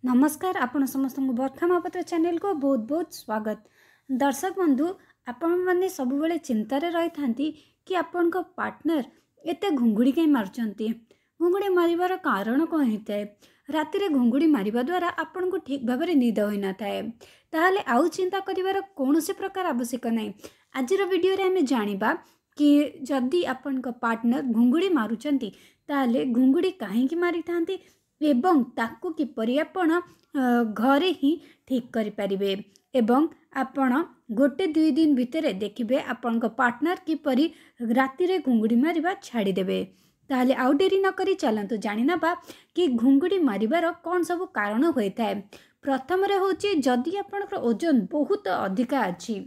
नमस्कार आपण समस्त बरखा महापात्र चैनल को बहुत बहुत स्वागत। दर्शक बंधु आपण मैंने सब बेले चिंतार रही था कि आपण पार्टनर एत घुंगुड़ी कहीं मार्चंती। घुंगुड़ी मारिबार कारण कौन होता है? राति घुंगुड़ी मारिबा द्वारा आपण को ठीक भाव में निद होई न थाए, ताहले आउ चिंता करिवार कौनसी प्रकार आवश्यक नहीं। आजिर वीडियो रे हमें जानिबा कि जदि आपण पार्टनर घुंगुड़ी मारुचंती ताहले घुंगुड़ी काहेकि मारि थांती एवं ताकू किपरि आपण घरे ही ठीक करि परिबे एवं आपण गोटे दुई दिन भितर देखिबे आपण पार्टनर किपरि राति रे घुंगुड़ी मारिबा छाड़ी देबे। ताहले आउ डेरी न करी चलंतु जानि नबा कि घुंगुड़ी मारिबार कौन सब कारण होता है। प्रथम रे होची जदि आपण ओजन बहुत अधिका अछि,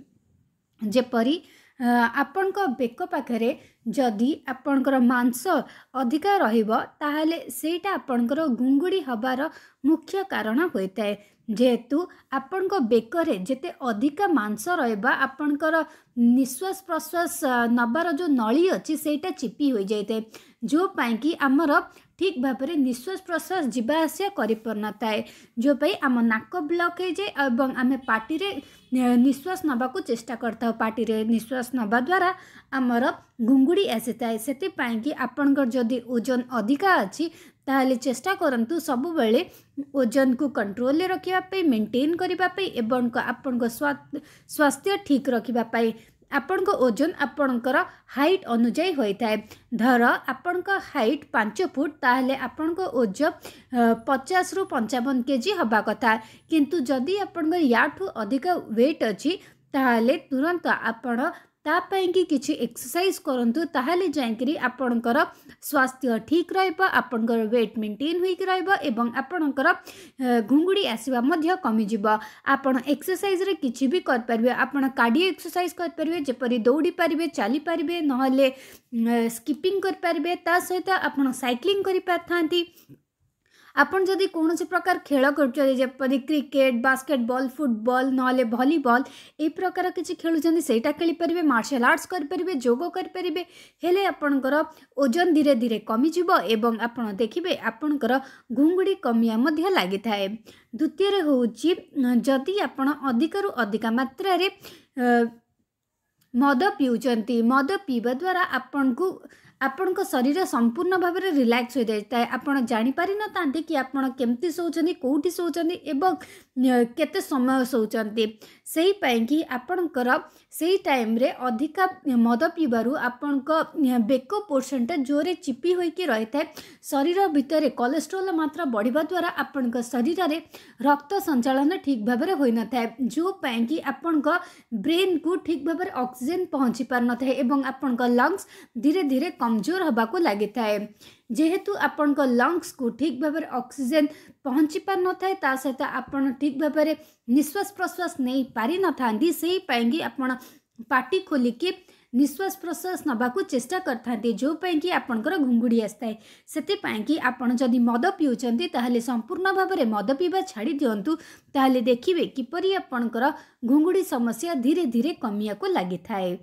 जेपरि आपणक बेक पाखरे जदि आपणकर मांस अधिका रहिबो ताहले सेटा आपणकर घुंगुड़ी हबार मुख्य कारण होता है। जेहेतु आपणक बेकरे जेते अधिका मांस रहबा आपणकर निश्वास प्रश्वास नबार जो नली अछि सेटा चिपी हो जाए, जो पाई कि आमर ठीक भाव में निश्वास प्रश्वास जीवा आसिया करि परनताए, जो पाई आम नाक ब्लॉक हो जाए और आम पार्टी रे निश्वास नबाकू चेष्टा करता। पार्टी रे निश्वास नबा द्वारा आमर घुंगुड़ी आसीताए। सेति पाई कि आपणकर जदि ओजन अधिका अछि ताहले चेष्टा करंतु सब बेले ओजन को कंट्रोल रे रखिबा पई, मेंटेन करिबा पई एवं आपणको स्वास्थ्य ठीक रखिबा पई। आपणको ओजन आपणकर हाइट अनुଯାयी होता है। धर आपणक हाइट 5 फुट ताहले आपणको ओजन 50 रु 55 केजी हबा कथा, किंतु जदि आपणकर याठू अधिक वेट अछि ताहले तुरंत आपण तापाई कि किछि एक्सरसाइज करंतु, ताहले जाइकरी आपणकर स्वास्थ्य ठीक रहबा, आपणकर वेट मेंटेन होइक रहबा एवं आपणकर घुंगुड़ी आसीबा मध्य कमी जिवो। आपण एक्सरसाइज रे किछि भी कर परबे, आपण कार्डियो एक्सरसाइज कर परबे, जेपरि दौड़ी पारिबे, चाली पारिबे, नहले स्किपिंग कर पारिबे, ता सहित आपण साइक्लिंग करि पारथांती। आपण जदि कौन से प्रकार खेल करपरि क्रिकेट, बास्केटबॉल, फुटबॉल नहले भलीबॉल ए प्रकार किसी खेलुचंदी सेटा खेली परिबे, मार्शल आर्ट्स कर परिबे, जोग कर परिबे, हेले आपणकर ओजन धीरे धीरे कमी जिवो एवं आपण देखिबे आपणकर घुंगुड़ी कमिया मध्य लागि थाए। द्वितीय रे होउची जदि आपण अधिकरु अधिक मात्रा रे मद पिउचंती, मद पीवा द्वारा आपण शरीर संपूर्ण भाव में रिलैक्स हो जाता है। आपण जानी पारि न तांती कि आपण केमती सोचंती, कोठी सोचंती एवं केते समय सोचंती। सेही पाई कि आपणकर सेही टाइम रे अधिका मद पीबारु आपणक बेक पोर्शनटा जोरे चिपी होइकी रहता है। शरीर भितर कोलेस्ट्रोल मात्रा बढ़िबा द्वारा आपणक शरीर रे रक्त संचालन ठीक भाव में होई न थाए, जो पाई कि आपणक ब्रेन को ठीक भाव में ऑक्सीजन पहुंची पार न थाए एवं आपणक लंग्स धीरे धीरे कमजोर हबाको लागि थाए। जेहेतु आपणक लंग्स को ठीक भाव में ऑक्सीजन पहुंची पार न थाए, ता सहित आपण ठीक भाव में निश्वास प्रश्वास नहीं पारि न थांती। सेही पाई आपण पाटी खोलिकी निश्वास प्रश्वास नबाकू चेष्टा करथांती, जो पाई कि आपणकर घुंगुड़ी आसताए। सेति पाई कि आपण जदि मद पिउचंती ताहले संपूर्ण भाव में मद पीवा छाड़ी दियंतु, ताहले देखिबे किपरि आपणकर घुंगुड़ी समस्या धीरे धीरे कमिया को लागि थाए।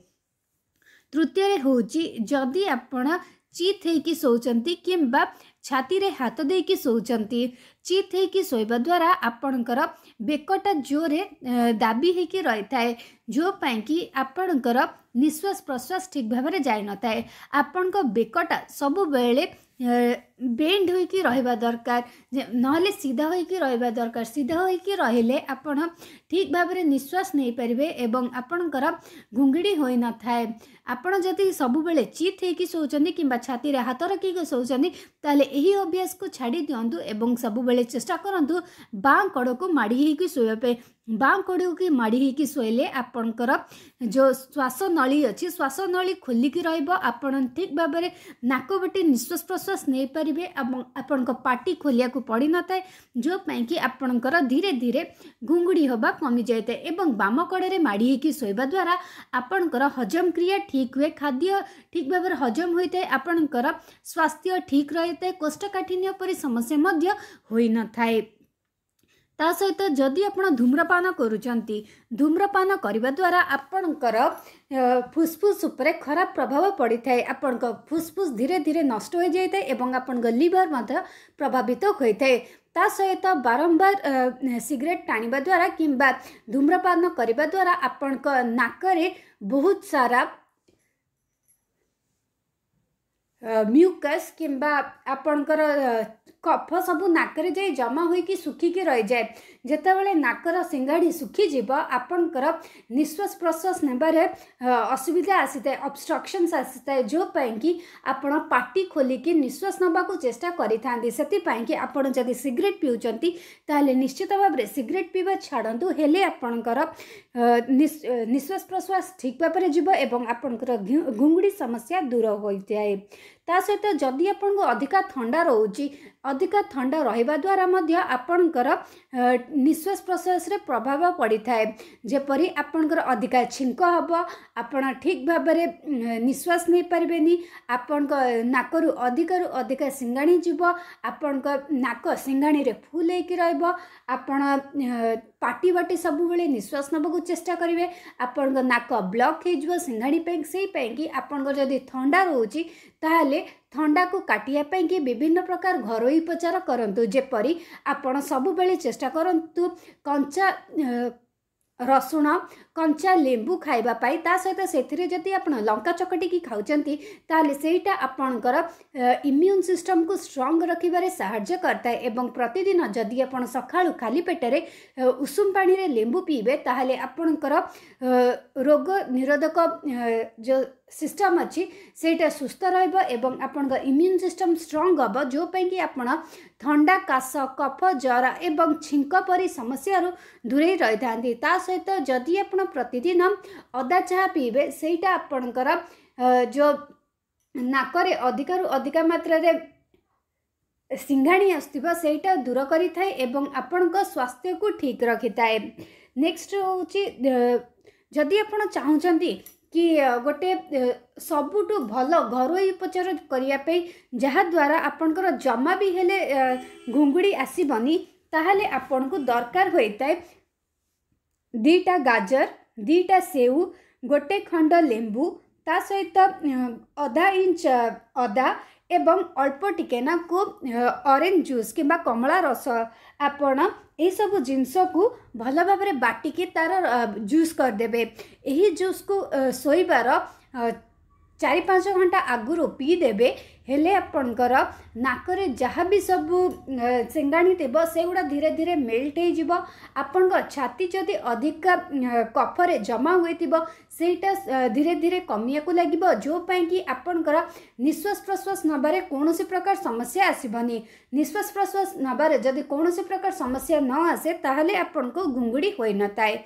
तृतीय रे होची जदि आपण चित हेकी सोचंती किंबा छाती रे हाथ देकी सोचंती, चित हेकी सोइबा द्वारा आपणकर बेकटा जोरे दाबी हेकी रही थाए, जो पाई कि आपणकर निश्वास प्रश्वास ठीक भाव में जाई न थाए। आपणक बेकटा सब बेले बेंड होइकी रहबा दरकार, नहले सीधा होइकी रहबा दरकार। सीधा होइकी रहिले आपण ठीक भाव में निश्वास नहीं पारिबे एवं आपणकर घुंगुड़ी होई न थाए। आपण जदि सब बेले चित हेकी सोचंदी किंबा छाती रे हाथ रखिकी सोचंदी ताले एही अभ्यास को छाड़ी दियंतु एवं सब बेले चेष्टा करंतु बाँ कड़ को माड़ी हेकी सोइबा पे। बाँ कड़ को माड़ी हेकी सोइले आपणकर जो श्वास नली अछि, श्वास नली खोलिकी रहइबो, आपण ठीक भाव में नाक बटे निश्वास प्रश्वास नहीं पारिबे एवं आपणक पाटी खोलिया को पड़ी न थाए, जो पाई कि आपणकर धीरे धीरे घुंगुड़ी होबा कमी जाए एवं बाम कड़े माड़ी हेकी सोइबा द्वारा आपणकर हजम क्रिया ठीक हुए, खाद्य ठीक भाव में हजम होता है, आपणकर स्वास्थ्य ठीक रहता है, कोष्ठकाठिन्य परि समस्या मध्य होई न थाए। ता सहित जदि आप धूम्रपान करुचंती, धूम्रपान करने द्वारा आपणकर फुसफुस उपरे खराब प्रभाव पड़ी थाए। आपणक फुसफुस धीरे धीरे नष्ट हो जाए एवं आपणक लिवर मध्य प्रभावित होता है। ता सहित बारंबार सिगरेट टाणिबा द्वारा किंबा धूम्रपान करने द्वारा आपणक नाकरे बहुत सारा म्यूकस किंबा आपणकर कफ सब नाकरे जाई जमा होइकी सुखिकी रही जाए जेतेबेले नाकर सिंगाड़ी सुखीजीव आपणकर निश्वास प्रश्वास नेबारे असुविधा आसीताए ऑब्स्ट्रक्शंस आसीताए जो पाई कि आपण पाटी खोलिकी निश्वास नबाकू चेष्टा करिथांती सेतिपाई कि आपण जदि सिगरेट पिउचंती ताले निश्चित भाव में सिगरेट पीवा छाड़ू हेले आपणकर निश्वास प्रश्वास ठीक भाव में जीव एवं आपणकर घुंगुड़ी समस्या दूर होइताए ता सहित जदि आपन को अधिका ठंडा रोची अधिका ठंडा रहिबा द्वारा मध्य आपणकर निश्वास प्रश्वास रे प्रभाव पड़ी थाए जेपरि आपणकर अधिका छिंक हब आपण ठीक भाव में निश्वास नहीं पारबेनी आपण नाकरु अधिका सिंगाणी जीव आपण नाक सिंगाणी रे फुल होइकी रहइबो आपण पाटी बाटी सब बेले निश्वास नबकू चेष्टा करेंगे आपण नाक ब्लॉक हो सिंगाणी कि आपण जदि ठंडा रोची ताहले ठंडा को काटिया कि विभिन्न प्रकार घरोई उपचार करंतु जेपरि आपण सब बेले चेष्टा करंतु कंचा रसुण कंचा लेंबू खाइबा पाई ता सहित सेथिरे जदि आपण लंका चकटिकी खाउचंती ताले सेटा आपणकर इम्यून सिस्टम को स्ट्रांग रखिबारे सहायता करता है एवं प्रतिदिन जदि आपण सखाळु खाली पेटरे उषुम पानी रे लेंबू पीबे ताहले आपणकर रोग निरोधक जो सिस्टम अच्छी सेटा सुस्थ रहइबो एवं आपन इम्यून सिस्टम स्ट्रांग हबो जो पई कि आपण ठंडा काश कफ जरा एवं छिंक परी समस्या दूरे रही थांती ता सहित जदि आपण प्रतिदिन अदा चाह पीबे सेटा आपणकर जो नाकरे अधिकारु अधिका मात्रा रे सिंघाणी आसथिबो सेटा दूर करि थाए एवं आपणक स्वास्थ्य को ठीक रखि थाए नेक्स्ट होची जदि आपण चाहुचंती कि गोटे सबुठु भल घरोई उपचार करने जहाद्वारा आपणकर जमा भी हेले घुंगुड़ी आसबनी ताहले आपन को दरकार होता है 2टा गाजर 2टा सेऊ गोटे खंड लेंबू ता सहित आधा इंच अदा एवं अल्प टिके ना को ऑरेंज जूस किंबा कमला रस आपण यही सब जिनस को भल भाव में बाटिकी तार जूस करदेवे यही जूस को शोइबार 4-5 घंटा आगुरी पीदेवे हेले आपणकर नाकरे जहाँ भी सब सिंगाणी थी से गुड़ा धीरे धीरे मेल्ट हो आपण छाती जदि अधिक कफरे जमा हुई सेटा धीरे धीरे कमिया को लगे जो पाई कि आपणकर निश्वास प्रश्वास नबारे कौन प्रकार समस्या आसबनी निश्वास प्रश्वास नबारे जदि कौन प्रकार समस्या न आसे ताहले आपण को घुंगुड़ी होई न थाए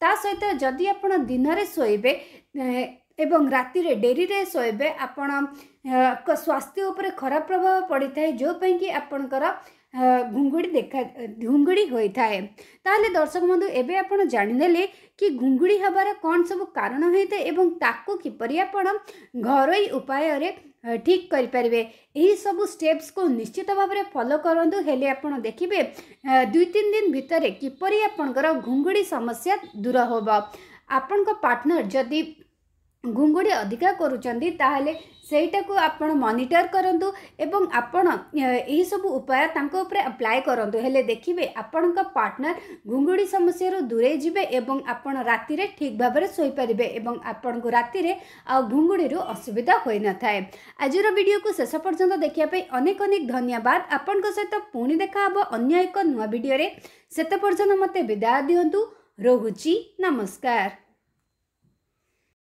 ता सहित जदि आपण दिन रे सोइबे एवं राति रे डेरी रे सोइबे आपण स्वास्थ्य उपरे खराब प्रभाव पड़ी थाए जो पई कि आपणकर घुंगुड़ी होई थाए ताले दर्शक बंधु एबे आपण जानिनेले कि घुंगुड़ी हबार कौन सब कारण होइते एवं ताकू किपरि आपण घरोई उपाय रे ठीक करि परिबे एही सब स्टेप्स को निश्चित भाव में फॉलो करंतु हेले आपण देखिबे 2-3 दिन भितरे किपरि आपणकर घुंगुड़ी समस्या दूर होबा आपण को पार्टनर जदि घुंगुड़ी अधिका करूचंदी ताहले सेटा को आपण मॉनिटर करंतु एवं आपण एही सब उपाय तांको ऊपर अप्लाई करंतु हेले देखिबे आपण का पार्टनर घुंगुड़ी समस्या रो दूरे जिबे एवं आपण राति रे ठीक भाव में सोई परिबे एवं आपण को राति रे आ घुंगुड़ी रो असुविधा होई न थाए आजिर वीडियो को शेष पर्यंत देखिया पे अनेक अनेक धन्यवाद आपण को सहित पुणी देखा हबो अन्य एक नुवा वीडियो रे सेते पर्यंत मते विदाय दियंतु रहुची नमस्कार।